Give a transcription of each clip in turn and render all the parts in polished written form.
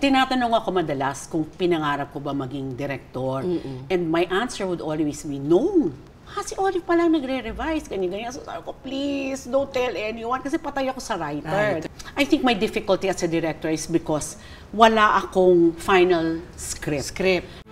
Tinatanong ako madalas kung pinangarap ko ba maging direktor. And my answer would always be, no. Si Olive pa lang nagre-revise, ganyan-ganyan. So sabi ko, please, don't tell anyone. Kasi patay ako sa writer. I think my difficulty as a director is because wala akong final script.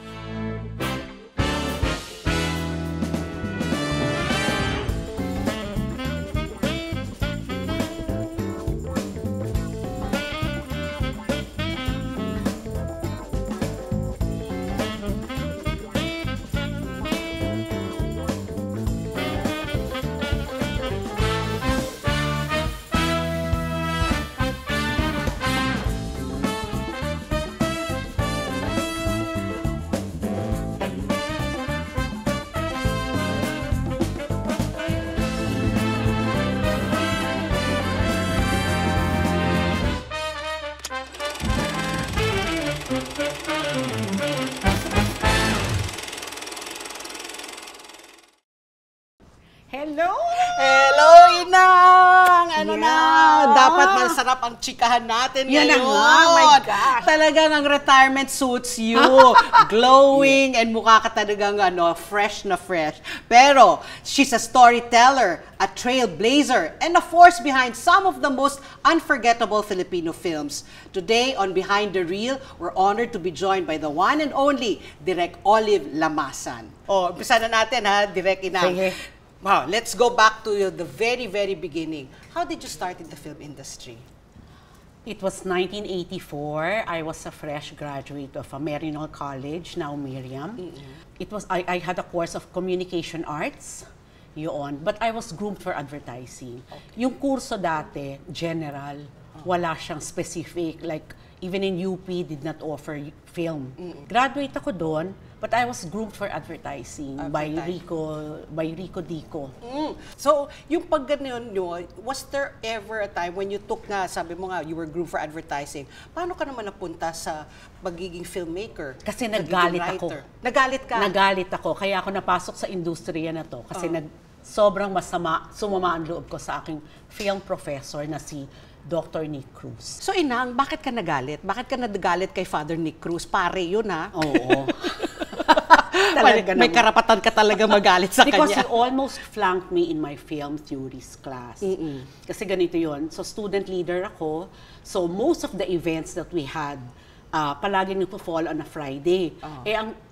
Hello! Hello, Inang! Ano na? Dapat masarap ang chikahan natin Yan ngayon. nga, my gosh. Talagang ang retirement suits you. Glowing and mukha ka talagang fresh na fresh. Pero, she's a storyteller, a trailblazer, and a force behind some of the most unforgettable Filipino films. Today, on Behind the Reel, we're honored to be joined by the one and only Direk Olive Lamasan. Umpisa na natin ha, Direk Inang. Sige. Wow, let's go back to the very, very beginning. How did you start in the film industry? It was 1984. I was a fresh graduate of Marinol College, now Miriam. It was I had a course of communication arts, yun. But I was groomed for advertising. Okay. Yung kurso dati, general, wala siyang specific. Like, even in UP, did not offer film. Graduate ako doon, but I was groomed for advertising by Rico Dico. So, yung pag ganun nyo, was there ever a time when you took nga, sabi mo nga, you were groomed for advertising, paano ka naman napunta sa pagiging filmmaker? Kasi nagalit ako. Nagalit ka? Nagalit ako, kaya ako napasok sa industriya na to. Kasi sobrang sumama ang loob ko sa aking film professor na si Dr. Nick Cruz. So, Inang, bakit ka nagalit? Bakit ka nagalit kay Father Nick Cruz? Pare yun, ha? Oo. May karapatan ka talaga magalit sa Because kanya. he almost flunked me in my film theories class. Kasi ganito yun. So, student leader ako. So, most of the events that we had, palagi nagpo-fall on a Friday.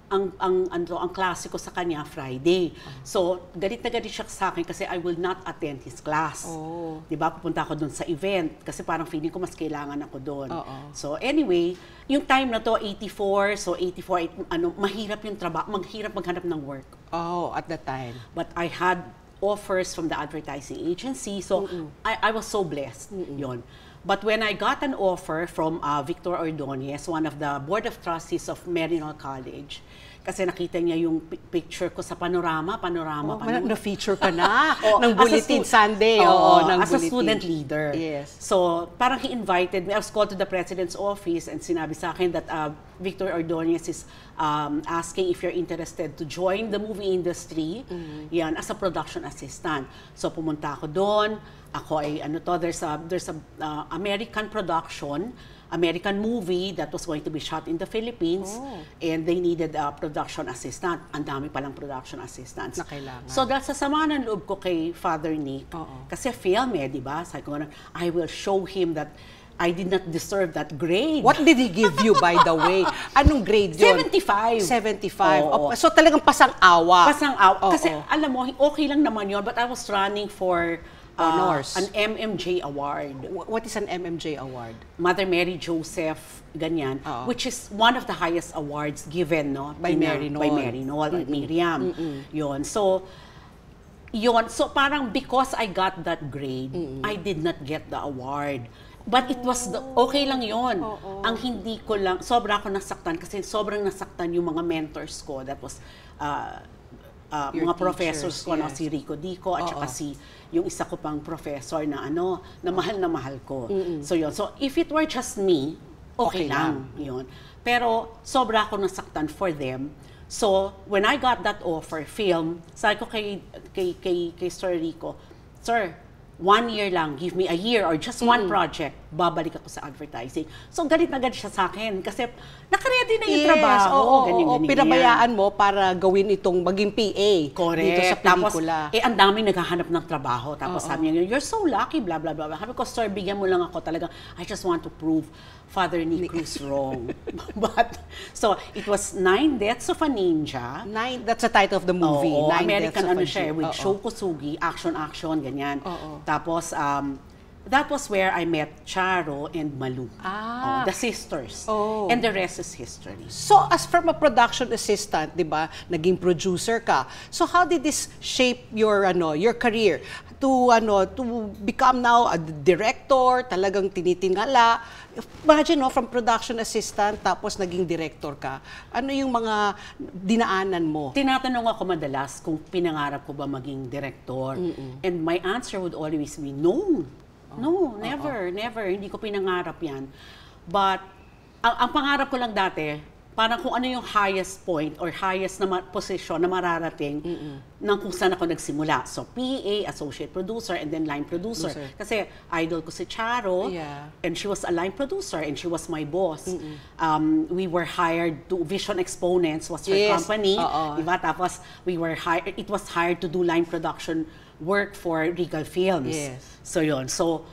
Ang klase ko sa kanya, Friday. So, galit na galit siya sa akin kasi I will not attend his class. Diba? Pupunta ako dun sa event kasi parang feeling ko mas kailangan ako dun. So, anyway, yung time na to, 84, so 84, mahirap yung trabaho, mahirap maghanap ng work. At that time. But I had offers from the advertising agency, so I was so blessed. Yun. But when I got an offer from Victor Ordonez, one of the board of trustees of Marinol College, kasi nakita niya yung picture ko sa panorama. Na-feature ka na ng Bulletin Sunday. As a student leader. Yes. So, parang he invited me. I was called to the president's office and sinabi sa akin that Victor Ordonez is asking if you're interested to join the movie industry yan, as a production assistant. So, pumunta ako doon. Ako ay, there's a American production, American movie that was going to be shot in the Philippines, and they needed a production assistant. Ang dami palang production assistants. Na kailangan. So, dahil sa sama ng loob ko kay Father Nick, kasi film di ba? Sabi ko, I will show him that I did not deserve that grade. What did he give you, by the way? Anong grade yun? 75. 75. So, talagang pasang-awa. Pasang-awa. Kasi, alam mo, okay lang naman yun, but I was running for honors. An MMJ award. What is an MMJ award? Mother Mary Joseph, ganyan, which is one of the highest awards given, no? By Marinol. By Marinol, or Miriam. Yun. So, parang because I got that grade, I did not get the award. But it was, okay lang yun. Ang hindi ko lang, sobra ako nasaktan kasi sobrang nasaktan yung mga mentors ko. That was, mga professors ko, si Rico Dico, at saka yung isa ko pang professor na na mahal ko. So yun. So if it were just me, okay lang. Yun. Pero sobra ako nasaktan for them. So when I got that offer, film, sabi ko kay Sir Rico, Sir, 1 year lang, give me a year or just one project. babalik ako sa advertising. So, galit na galit siya sa akin kasi nakaready na yung trabaho. Oo, pinabayaan mo para gawin itong maging PA dito sa pelikula. Tapos, ang daming naghahanap ng trabaho. Tapos sabi niya, you're so lucky, blah, blah, blah. Sabi ko, sir, bigyan mo lang ako talaga. I just want to prove Father Nick Cruz wrong. So, it was 9 Deaths of a Ninja. That's the title of the movie. Oo, 9 American Deaths of a siya, with Sho Kosugi, action, ganyan. Tapos, that was where I met Charo and Malu, the sisters. And the rest is history. So, as from a production assistant, di ba, naging producer ka. So, how did this shape your career to become now a director, talagang tinitingala? Imagine, from production assistant tapos naging director ka. Ano yung mga dinaanan mo? Tinatanong ako madalas kung pinangarap ko ba maging director. And my answer would always be no. No, never. Hindi ko pinangarap yan. But, ang pangarap ko lang dati, parang kung ano yung highest point or highest na position na mararating ng kung saan ako nagsimula. So, PA, associate producer, and then line producer. Kasi idol ko si Charo, and she was a line producer, and she was my boss. We were hired to, Vision Exponents was her company. Diba? Tapos, it was hired to do line production work for Regal Films. So, yun. So,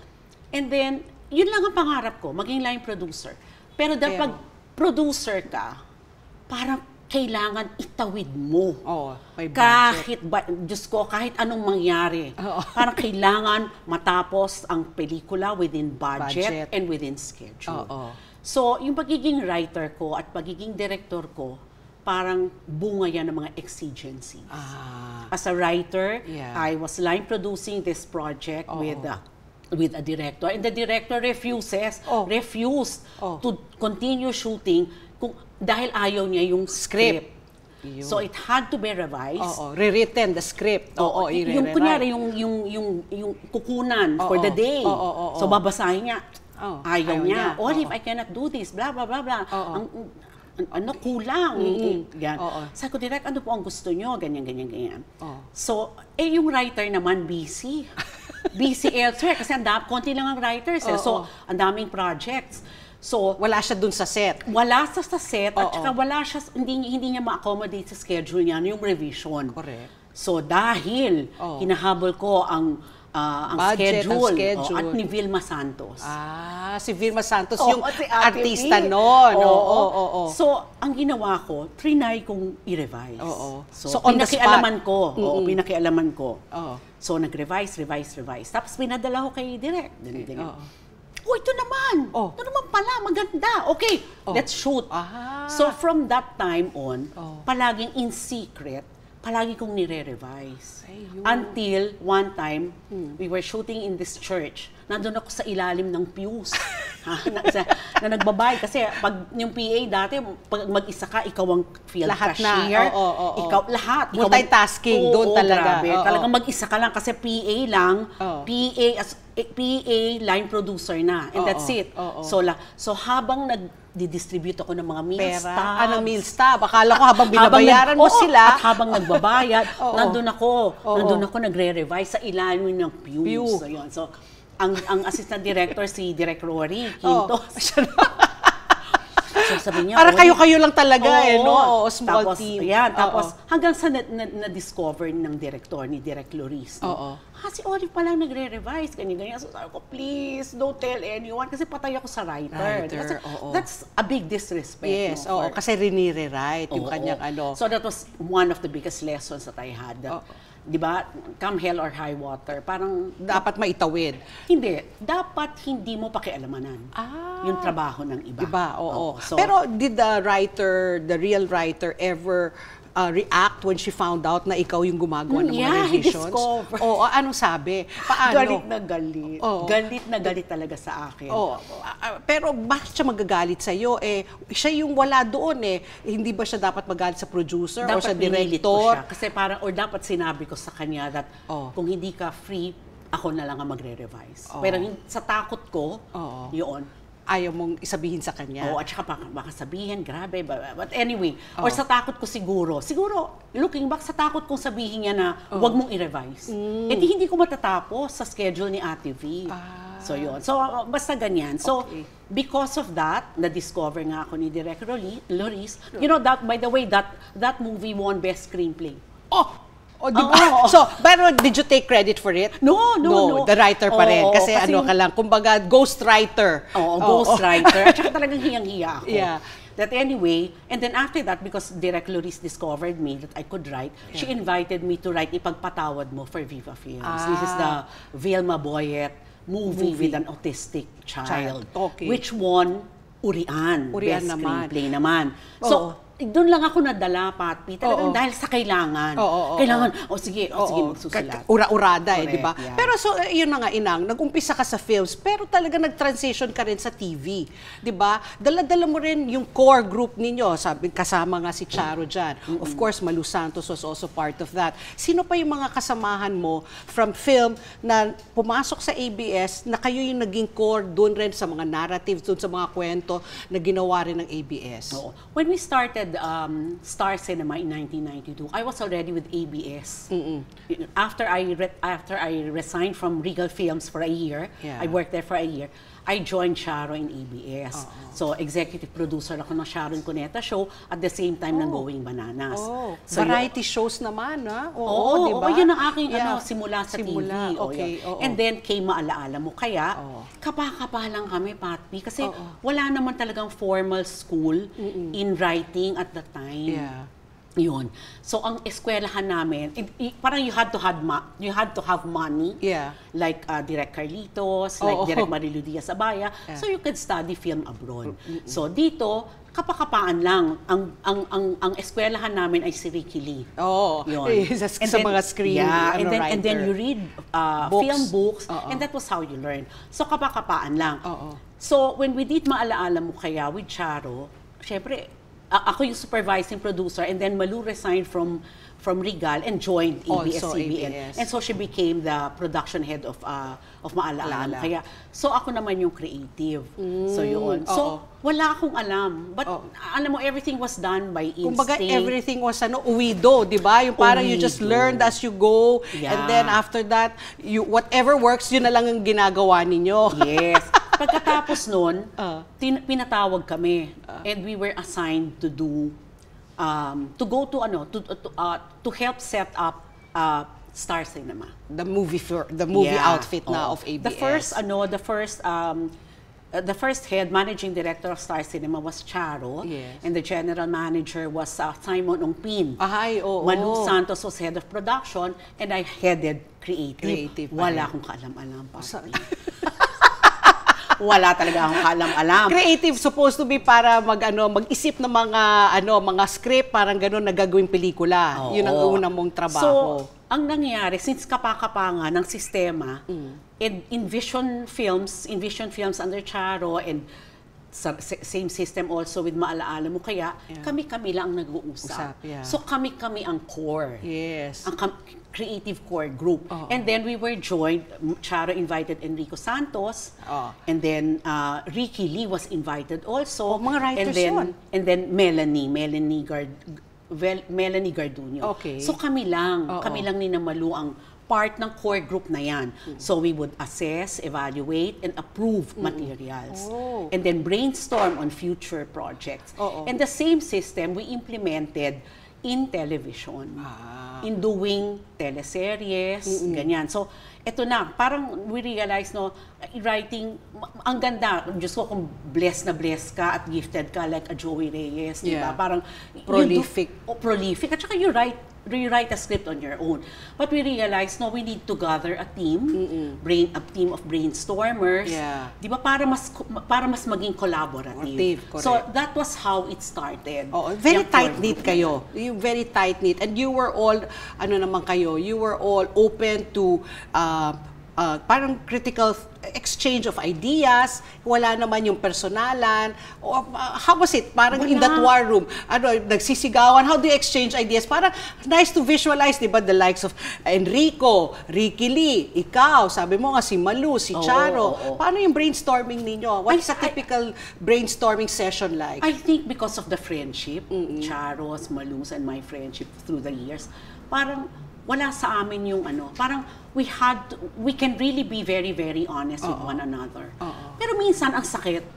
and then, yun lang ang pangarap ko, maging line producer. Pero dahil pag producer ka, parang kailangan itawid mo. May budget. Kahit anong mangyari. Parang kailangan matapos ang pelikula within budget and within schedule. So, yung pagiging writer ko at pagiging director ko, parang bunga yan ng mga exigencies. As a writer, I was line producing this project with a director, and the director refused to continue shooting dahil ayaw niya yung script. So it had to be revised. Rewritten the script. Yung kunyari yung kukunan for the day. So babasahin niya. Ayaw niya. Olive, I cannot do this. Blah, blah, blah, blah. Kulang. Sabi ko, direct, ano po ang gusto nyo? Ganyan. So, yung writer naman, busy elsewhere. Kasi konti lang ang writers. So, ang daming projects. So, wala siya dun sa set. Wala sa set. At saka wala siya, hindi niya ma-accommodate sa schedule niya, yung revision. Correct. So, dahil hinahabol ko ang schedule. At ni Vilma Santos. Si Vilma Santos, yung si artista noon. So, ang ginawa ko, trinay kong i-revise. So pinakialaman ko. So, nag-revise. Tapos, pinadala ko kay Direk. Ito naman pala, maganda. Okay, let's shoot. So, from that time on, palaging in secret, palagi kong nire-revise. Until one time, we were shooting in this church. Nandun ako sa ilalim ng pews. na nagbabayad. Kasi pag yung PA dati, pag mag-isa ka, ikaw ang field cashier. Ikaw, lahat. Multitasking, doon talaga. Grabe. Talagang mag-isa ka lang kasi PA lang. PA, line producer na. And that's it. So habang nag-distribute ako ng mga meal stubs. Anong meal stub? Akala ko habang binabayaran mo sila. At habang nagbabayad, nandun ako nagre-revise sa ilalim ng pews. So, yun. So, ang assistant director, si Direk Rory Quinto. So, sabi niya, para kayo-kayo lang talaga, small team. Tapos, hanggang sa na-discover ng director, ni Direk Loris. Si Olive pa lang nagre-revise, ganyan. So, sabi ko, please, don't tell anyone. Kasi patay ako sa writer. That's a big disrespect. Kasi rinire-write yung kanyang So, that was one of the biggest lessons that I had. Di ba? Come hell or high water. Parang dapat maitawid. Hindi. Dapat hindi mo pakialamanan yung trabaho ng iba. So, pero did the real writer ever react when she found out na ikaw yung gumagawa ng mga revisions? Anong sabi? Paano? Galit na galit. Galit na galit talaga sa akin. Pero bakit siya magagalit sa'yo? Siya yung wala doon Hindi ba siya dapat magalit sa producer o sa director? Kasi parang, or dapat sinabi ko sa kanya that kung hindi ka free, ako na lang ang magre-revise. Pero sa takot ko, yun, ayaw mong isabihin sa kanya. At saka baka sabihin, grabe. But anyway, or sa takot ko siguro, looking back, sa takot kong sabihin niya na huwag mong i-revise. Hindi ko matatapos sa schedule ni Ate V. So yun. So basta ganyan. So because of that, na-discover nga ako ni Direk Loris. You know, that by the way, that movie won Best Screenplay. Oh, di ba? So, pero did you take credit for it? No. The writer pa rin. Kasi ano ka lang, kumbaga, ghostwriter. Ghostwriter. At saka talagang hiyang-hiya ako. Yeah. That anyway, and then after that, because Direk Loris discovered me that I could write, she invited me to write Ipagpatawad Mo for Viva Films. This is the Vilma Boyet movie with an autistic child. Okay. Which won Urian. Best naman. Screenplay naman. So, doon lang ako nadala, Patpi. Talagang dahil sa kailangan. Kailangan, sige, magsusulat. Ura-urada di ba? Yeah. Pero so, yun na nga, Inang, nag-umpisa ka sa films, pero talaga nag-transition ka rin sa TV. Di ba? Dala-dala mo rin yung core group ninyo. Sabi, kasama nga si Charo dyan. Of course, Malu Santos was also part of that. Sino pa yung mga kasamahan mo from film na pumasok sa ABS na kayo yung naging core doon rin sa mga narratives, doon sa mga kwento na ginawa rin ng ABS? When we started Star Cinema in 1992, I was already with ABS. After I resigned from Regal Films for a year, I worked there for a year, I joined Charo in ABS. So, executive producer ako ng Sharon Cuneta Show at the same time ng Going Bananas. So, variety shows naman, ha? Oo, diba? Yun ang aking simula sa TV. Okay. And then, kay Maalaala Mo Kaya, kapa-kapa lang kami, Patpi, kasi wala naman talagang formal school in writing at the time. Yun. So, ang eskwelahan namin, parang you had to have money. Like Direk Carlitos, like Direk Marilu Diaz Abaya. So, you could study film abroad. So, dito, kapakapaan lang. Ang eskwelahan namin ay si Ricky Lee. Sa mga screen and then you read film books, and that was how you learn. So, kapakapaan lang. So, when we did Maalaala Mo Kaya with Charo, syempre, ako yung supervising producer, and then Malu resigned from Regal and joined ABS-CBN. And so she became the production head of Maalaala. Kaya, so ako naman yung creative. So yun. So, wala akong alam. But alam mo, everything was done by instinct. Kumbaga, everything was uwido, di ba? Yung parang you just learned as you go. And then after that, whatever works, yun na lang ang ginagawa ninyo. Yes. Pagkatapos nun, pinatawag kami, and we were assigned to do, to help set up Star Cinema. The movie outfit na of ABS. The first head managing director of Star Cinema was Charo, and the general manager was Simon Ongpin. Malu Santos was head of production, and I headed creative. Wala akong kaalam-alam. Wala talaga akong kaalam-alam. Creative supposed to be para mag-isip ng mga script, parang gano'n na gagawing pelikula. Yun ang una mong trabaho. So, ang nangyari, since kapakapanga ng sistema, Envision Films under Charo, and same system also with Maalaala Mo Kaya, kami-kami lang ang nag-uusap. So, kami-kami ang core. Ang creative core group. And then we were joined, Charo invited Enrico Santos, and then Ricky Lee was invited also. Mga writers yun. And then Melanie Garduño. So kami lang ni Malu ang part ng core group na yan. So we would assess, evaluate, and approve materials. And then brainstorm on future projects. And the same system we implemented in television. In doing teleseries, ganyan. So, eto na, parang we realize, writing, ang ganda, Diyos ko, kung blessed ka at gifted ka like a Joey Reyes, diba? Parang prolific. Prolific. At saka you rewrite a script on your own. But we realized, we need to gather a team, a team of brainstormers, di ba, para mas maging collaborative. So that was how it started. Very tight-knit kayo. You very tight-knit. And you were all, you were all open to parang critical exchange of ideas, wala naman yung personalan. How was it? Parang in that war room, nagsisigawan, how do you exchange ideas? Parang nice to visualize, di ba, the likes of Enrico, Ricky Lee, ikaw, sabi mo nga si Malu, si Charo. Paano yung brainstorming ninyo? What is a typical brainstorming session like? I think because of the friendship, Charo's, Malu's, and my friendship through the years, parang wala sa amin yung ano, parang we can really be very, very honest with one another. Pero minsan, ang sakit.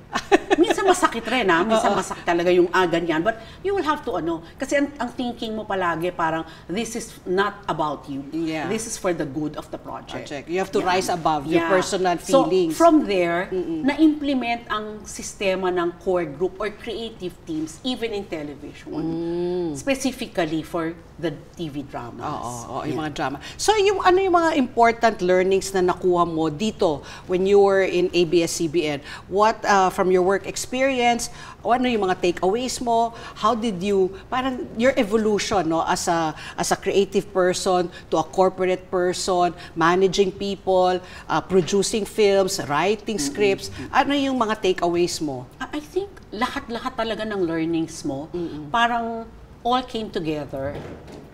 Minsan masakit rin, minsan masakit talaga yung ganyan. But you will have to, kasi ang thinking mo palagi, parang, this is not about you. Yeah. This is for the good of the project. You have to rise above your personal feelings. So, from there, na-implement ang sistema ng core group or creative teams, even in television. Specifically for the TV dramas. Yung mga drama. So, ano yung mga important learnings na nakuha mo dito when you were in ABS-CBN? What, from your work experience, ano yung mga takeaways mo? How did you, parang your evolution, no, as a creative person to a corporate person, managing people, producing films, writing scripts, ano yung mga takeaways mo? I think lahat talaga ng learnings mo, parang all came together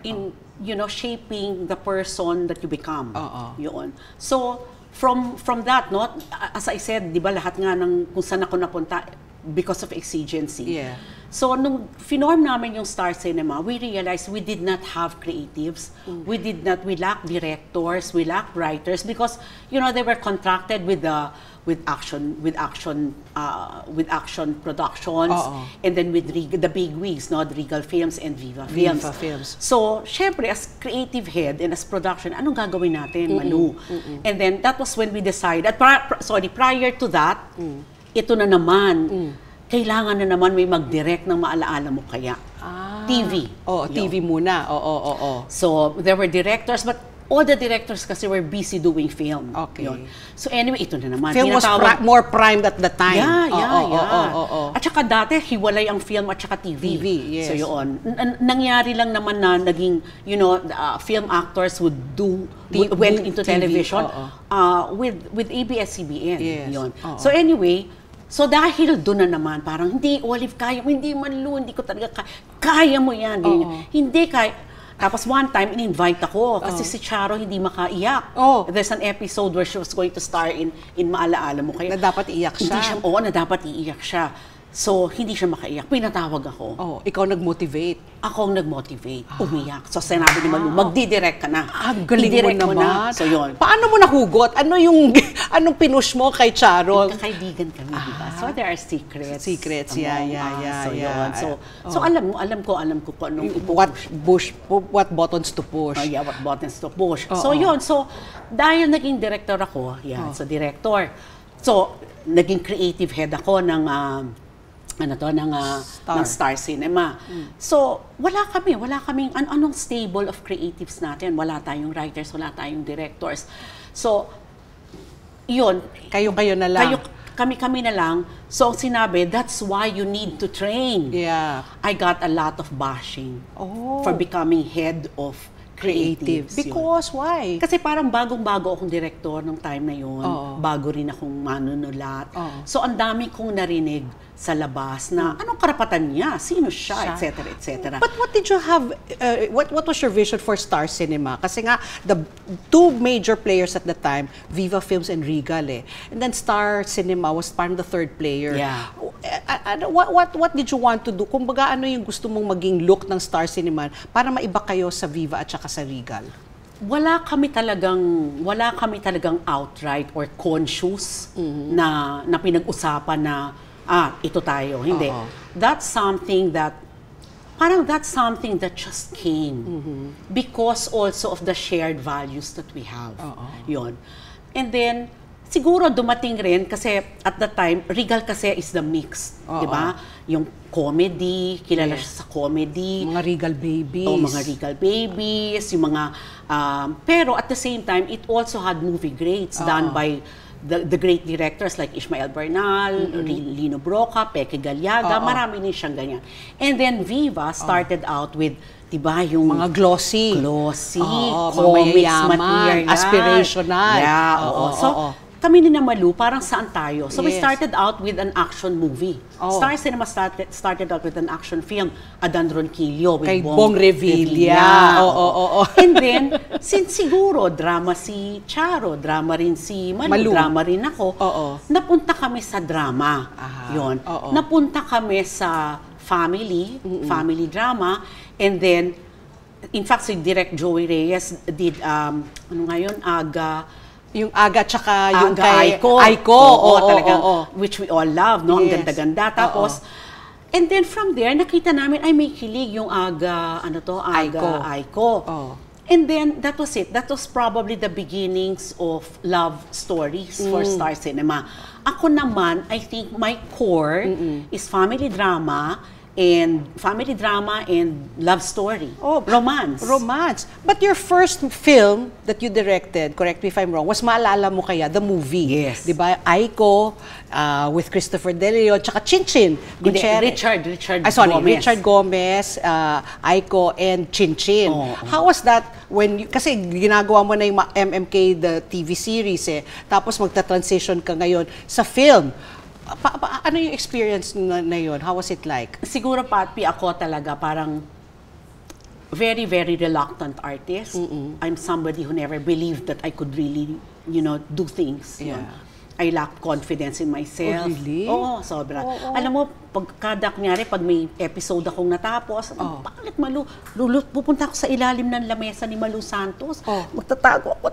in, shaping the person that you become. Yun. So, from that, no, as I said, di ba, lahat nga ng kung saan ako napunta because of exigency. Yeah. So, nung finorm namin yung Star Cinema, we realized we did not have creatives. We lacked directors, we lacked writers because, they were contracted with action productions, and then with the big wigs, no, the Regal Films and Viva Films. So, syempre, as creative head and as production, anong gagawin natin, Malu? And then, that was when we decided, prior to that, ito na naman, kailangan na naman may mag-direct ng maalaala mo kaya. TV. TV muna. So, there were directors, but all the directors kasi were busy doing film. Okay. Yun. So anyway, ito na naman. Film was more primed at the time. Yeah. At saka dati, hiwalay ang film at saka TV. Yes. So yun. Nangyari lang naman na naging, film actors went into TV, television with ABS-CBN. Yes. Yun. So anyway, so dahil doon na naman, parang hindi, Olive, hindi Manlu, hindi ko talaga kaya mo yan. Hindi kaya. Tapos one time, in-invite ako kasi si Charo hindi makaiyak. There's an episode where she was going to star in Maalaala Mo Kaya. Na dapat iiyak siya. Na dapat iiyak siya. So, hindi siya makaiyak. Pinatawag ako. Ikaw nag-motivate. Ako ang nag-motivate. Umiyak. So, sinabi ni Malu, magdidirect ka na. Galing mo naman. So, yun. Paano mo nahugot? Anong pinush mo kay Charo? Magkakaibigan kami, diba? So, there are secrets. Secrets, yeah. So, yun. So, alam ko kung anong what buttons to push. What buttons to push. So, yun. So, dahil naging director ako, so director. So, naging creative head ako ng Star Cinema. So, wala kaming anong stable of creatives natin. Wala tayong writers, wala tayong directors. So, yun. Kayo na lang. Kami na lang. So, sinabi, that's why you need to train. Yeah. I got a lot of bashing for becoming head of creatives. Because why? Kasi parang bagong-bago akong director nung time na yun. Bago rin akong manunulat. So, ang dami kong narinig sa labas na anong karapatan niya, sino siya, etc. But what did you have, what was your vision for Star Cinema? Kasi nga, the two major players at the time, Viva Films and Regal And then Star Cinema was parang the third player. Yeah. What did you want to do? Kumbaga, ano yung gusto mong maging look ng Star Cinema para maiba kayo sa Viva at saka sa Regal? Wala kami talagang outright or conscious na pinag-usapan na ito tayo. Hindi. That's something that just came because also of the shared values that we have. Yun. And then, siguro dumating rin kasi at the time, Regal kasi is the mix. Di ba? Yung comedy, kilala siya sa comedy. Mga Regal Babies. Mga Regal Babies, yung mga... pero at the same time, it also had movie greats done by the great directors like Ishmael Bernal, Lino Broca, Peke Galiaga, marami din siyang ganyan. And then Viva started out with, diba, yung mga glossy, comics material, aspirational. So, kami ni Malu, parang saan tayo? So, we started out with an action movie. Star Cinema started out with an action film, Adan Ronquillo, with kay Bong Revilla. And then, since siguro, drama si Charo, drama rin si Malu, drama rin ako, napunta kami sa drama. Yun. Napunta kami sa family drama, and then, in fact, si Direk Joey Reyes did, ano nga yun, Aga, yung Aga tsaka yung Aga kay Aiko. Aiko. Talagang, which we all love, no? Ang Yes. ganda-ganda. Tapos, and then from there, nakita namin, ay may kilig yung Aga, ano to, Aga Aiko. And then, that was it. That was probably the beginnings of love stories for Star Cinema. Ako naman, I think my core is family drama and love story. Romance. Romance. But your first film that you directed, correct me if I'm wrong, was Maalala Mo Kaya, the movie. Yes. Di ba? Aiko, with Christopher De Leon, tsaka Chinchin. Hindi, Richard Gomez. Richard Gomez, Aiko, and Chinchin. How was that when you, kasi ginagawa mo na yung MMK, the TV series tapos magta-transition ka ngayon sa film. Ano yung experience na yun? How was it like? Siguro, Patpi, ako talaga parang very, very reluctant artist. I'm somebody who never believed that I could really, do things. Yeah. I lacked confidence in myself. Oh, really? Oo, sobra. Alam mo, pag may episode akong natapos, bakit pupunta ako sa ilalim ng lamesa ni Malu Santos, magtatago ako.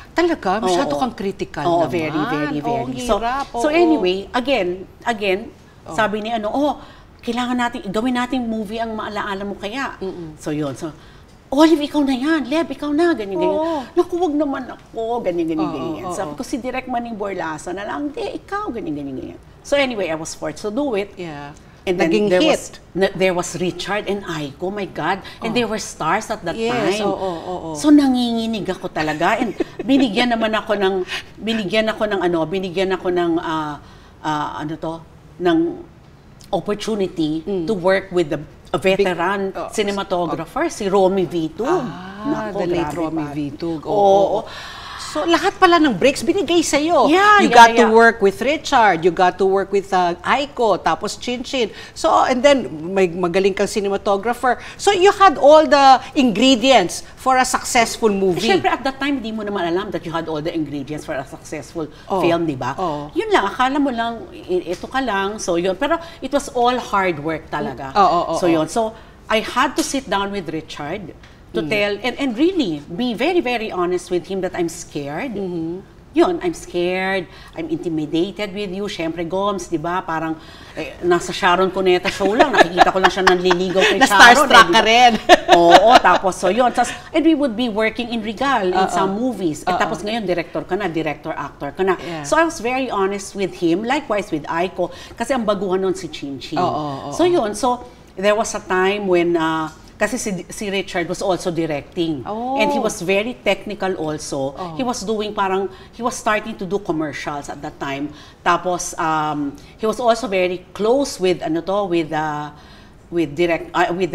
Talaga? Masyado kang critical naman. Very, very, very. Hirap. So anyway, again, sabi ni kailangan gawin natin movie ang Maalaala Mo Kaya. So yun. So, Olive, ikaw na yan. Leb, ikaw na. Ganyan. Naku, wag naman ako. Ganyan. Sabi ko si Direk Manning Borlasa na lang, ikaw. Ganyan. So anyway, I was forced to do it. Yeah. And then naging hit. There was Richard and Aiko, my God. And they were stars at that time. So nanginginig ako talaga. And binigyan ako ng opportunity to work with a veteran cinematographer, si Romy Vitug. The late Romy Vitug. So, lahat pala ng breaks binigay sa'yo. You got to work with Richard, you got to work with Aiko, tapos Chinchin. So, and then, may magaling kang cinematographer. So, you had all the ingredients for a successful movie. Siyempre, at that time, hindi mo naman alam that you had all the ingredients for a successful film, di ba? Yun lang, akala mo lang, ito ka lang, so yun. Pero, it was all hard work talaga. So, yun. So, I had to sit down with Richard to tell, and really, be very, very honest with him that I'm scared. Yun, I'm scared, I'm intimidated with you. Siyempre, Goms, di ba? Parang, nasa Sharon Cuneta show lang, nakikita ko lang siya nanliligaw kay Sharon. Na-starstruck ka rin. Tapos, so yun. And we would be working in Regal, in some movies. At tapos ngayon, director-actor ka na. So I was very honest with him, likewise with Aiko, kasi ang baguhan nun si Chinchin. So yun, so there was a time when, kasi si Richard was also directing. And he was very technical also. He was doing he was starting to do commercials at that time. Tapos, he was also very close with, with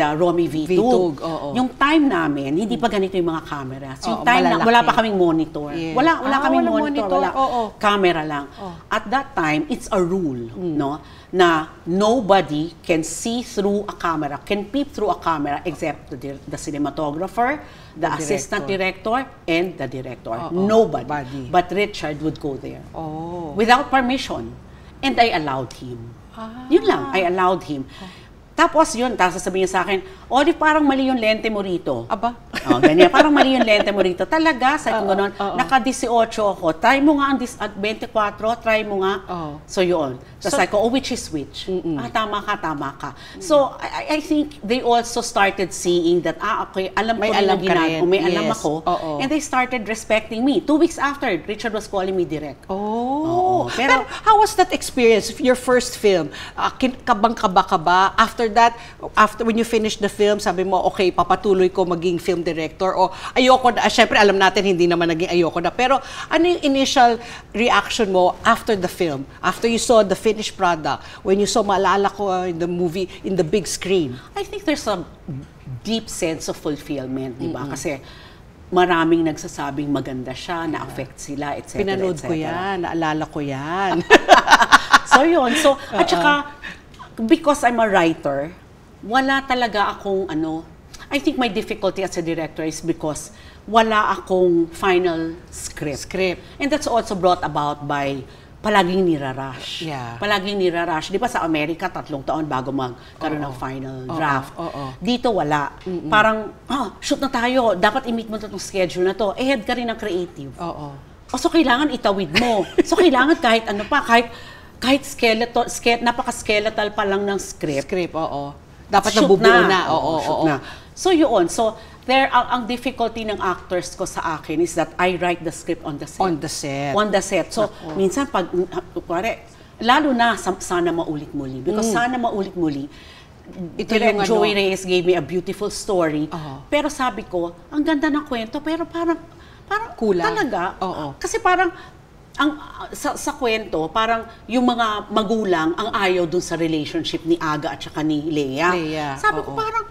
Romy Vitug. Yung time namin, hindi pa ganito yung mga cameras. Yung time na, wala pa kaming monitor. Wala kaming monitor. Camera lang. At that time, it's a rule, no? Na nobody can see through a camera, can peep through a camera except the cinematographer, the assistant director, and the director. Nobody. But Richard would go there without permission. And I allowed him. Yun lang, I allowed him. Tapos yun, tapos sasabihin niya sa akin, Olive, parang mali yung lente mo rito. Aba? Ganyan, parang mali yung lente mo rito. Talaga, sabi ko gano'n, naka-18 ako, try mo nga ang 24, try mo nga. So yun. Tapos sabi ko, which is which? Tama ka. So, I think they also started seeing that, okay, alam ko yung ginagawa, may alam ako. And they started respecting me. 2 weeks after, Richard was calling me direct. Pero how was that experience, your first film? Kabang-kaba ka ba? After when you finish the film, sabi mo, okay, papatuloy ko maging film director, o ayoko na, syempre alam natin hindi naman naging ayoko na, pero ano yung initial reaction mo after the film, after you saw the finished product, when you saw Maalala Ko in the movie, in the big screen? I think there's a deep sense of fulfillment, di ba? Kasi maraming nagsasabing maganda siya, na-affect sila, etc. Pinanood ko yan, naalala ko yan. So yun, so, at saka, because I'm a writer, wala talaga akong I think my difficulty as a director is because wala akong final script. And that's also brought about by palaging nirarush. Yeah. Palaging nirarush. Di ba sa Amerika, 3 taon bago magkaroon ng final draft. Dito wala. Parang, shoot na tayo. Dapat i-meet mo itong schedule na to. Ahead ka rin ng creative. So kailangan itawid mo. So kailangan kahit ano pa, kahit skeletal, napaka-skeletal pa lang ng script. Dapat shoot nabubuo na. Shoot na. So yun. So, ang difficulty ng actors ko sa akin is that I write the script on the set. On the set. So, minsan pag, lalo na sana maulit muli. Because sana maulit muli, Direct Joey Reyes gave me a beautiful story. Pero sabi ko, ang ganda ng kwento, pero parang kulang. Talaga. Kasi parang, sa kwento, parang yung mga magulang ang ayaw dun sa relationship ni Aga at saka ni Lea. Sabi ko parang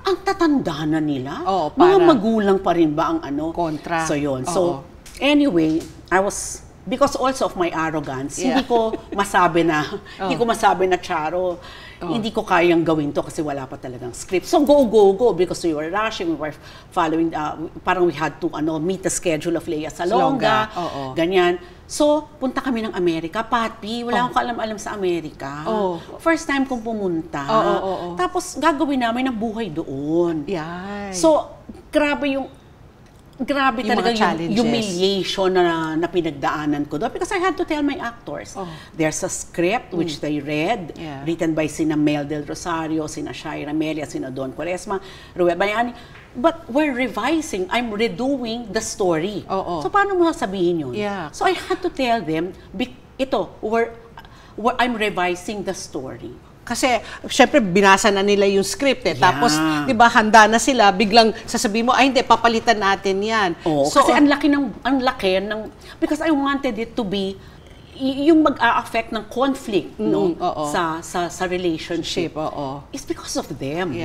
ang tatanda na nila. Mga magulang pa rin ba ang kontra. So yun. So anyway, because also of my arrogance, hindi ko masabi na Charo, hindi ko kayang gawin to kasi wala pa talagang script. So go because we were rushing, we were following, parang we had to meet the schedule of Lea Salonga, ganyan. So, punta kami ng Amerika, Patpi, wala akong kaalam-alam sa Amerika. First time kong pumunta. Tapos, gagawin namin ang buhay doon. So, grabe talaga yung humiliation na pinagdaanan ko doon. Because I had to tell my actors. There's a script which they read, written by sina Mel Del Rosario, sina Shaira Melia, sina Don Quaresma, Ruel Bayani. But we're revising, I'm redoing the story. So paano mo sasabihin yun? So I had to tell them, I'm revising the story. Kasi, syempre, binasa na nila yung script Tapos, di ba, handa na sila, biglang sasabihin mo, hindi, papalitan natin yan. So, kasi ang laki ng, because I wanted it to be, yung mag-a-affect ng conflict, sa relationship. It's because of them.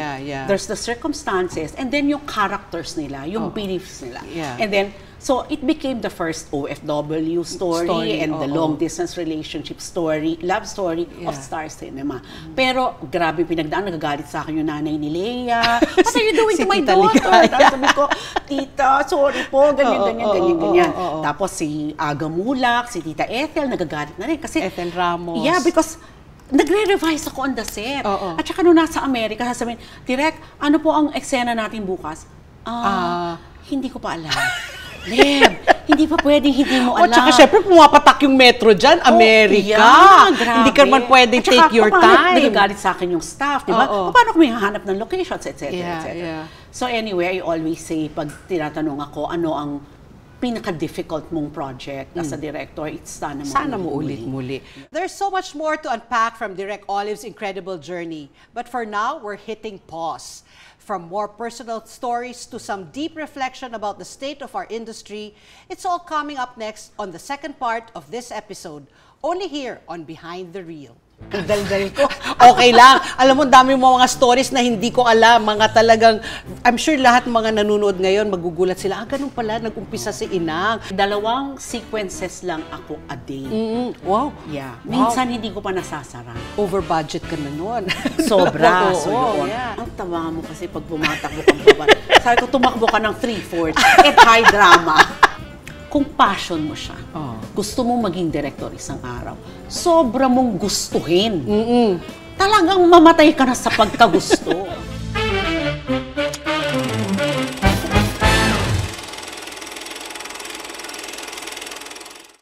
There's the circumstances, and then yung characters nila, yung beliefs nila. And then, so it became the first OFW story and the long-distance relationship story, love story of Star Cinema. Pero grabe pinagdaan, nagagalit sa akin yung nanay ni Lea. What are you doing to my daughter? Sabi ko, tita, sorry po, ganyan. Tapos si Aga Mulak, si Tita Ethel, nagagalit na rin. Kasi, Ethel Ramos. Yeah, because nagre-revise ako on the set. At saka nung nasa Amerika, sasabihin, Direk, ano po ang eksena natin bukas? Hindi ko pa alam. Lem, hindi pa pwedeng hindi mo alam. Tsaka syempre pumapatak yung metro dyan, Amerika. Hindi ka naman pwedeng take your time. Nagagalit sa akin yung staff, di ba? Paano kung may hahanap ng locations, etc. So anyway, I always say, pag tinatanong ako, ano ang pinaka-difficult mong project as a director, it's sana mo ulit-muli. There's so much more to unpack from Direk Olive's incredible journey. But for now, we're hitting pause. From more personal stories to some deep reflection about the state of our industry, it's all coming up next on the second part of this episode, only here on Behind the Reel. Dal-dal ko. Okay lang. Alam mo, dami mo mga stories na hindi ko alam. Mga talagang, I'm sure lahat mga nanonood ngayon, magugulat sila, ganun pala, nag-umpisa si Inang. 2 sequences lang ako a day. Wow. Yeah. Minsan hindi ko pa nasasara. Over budget ka na nun. Sobra. So yun. Ang tawa mo kasi pag bumatakbo kang baba. Sabi ko, tumakbo ka ng 3/4 at high drama. Kung passion mo siya, gusto mong maging director isang araw, sobra mong gustuhin. Talagang mamatay ka na sa pagkagusto.